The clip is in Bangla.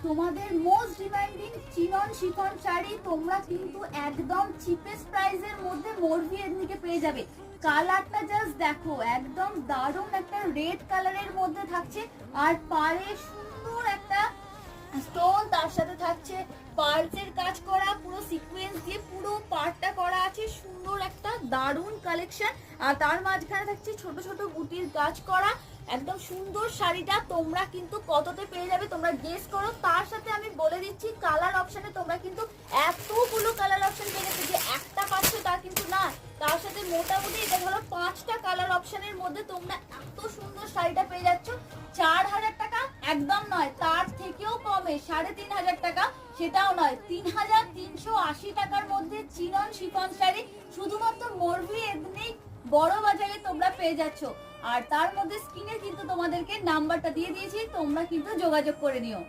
তোমাদের most demanding chinon chiffon sari তোমরা কিন্তু একদম চিপেস্ট প্রাইসের মধ্যে মরভি এথনিকে পেয়ে যাবে। কালারটা জাস্ট দেখো, একদম দারুণ একটা রেড কালারের মধ্যে থাকছে, আর পাড়ে সুন্দর একটা স্টোন, তার সাথে থাকছে পার্লসের কাজ করা, পুরো সিকোয়েন্স দিয়ে পুরো পার্টটা করা আছে, সুন্দর একটা দারুণ কালেকশন। আর তার মাঝখানে থাকছে ছোট ছোট বুটির কাজ করা, একদম সুন্দর শাড়িটা তোমরা কিন্তু কততে পেয়ে যাবে তোমরা গেস করো। তার সাথে আমি বলে দিচ্ছি কালার অপশনে তোমরা কিন্তু এতগুলো কালার অপশন পেয়ে যাচ্ছে, যে একটা পাচ্ছ তা কিন্তু না, তার সাথে মোটামুটি এটা ধরো 5টা কালার অপশনের মধ্যে তোমরা এত সুন্দর শাড়িটা পেয়ে যাচ্ছ 4000 টাকা। একদম নয়, তার থেকেও কমে 3500 টাকা, সেটাও নয়, 3380 টাকার মধ্যে চিনন শিফন শাড়ি শুধুমাত্র মরভি এথনিক বড় বাজারে তোমরা পেয়ে যাচ্ছ। আর তার মধ্যে স্ক্রিনে কিন্তু তোমাদেরকে নাম্বারটা দিয়ে দিয়েছি, তোমরা কিন্তু যোগাযোগ করে নিও।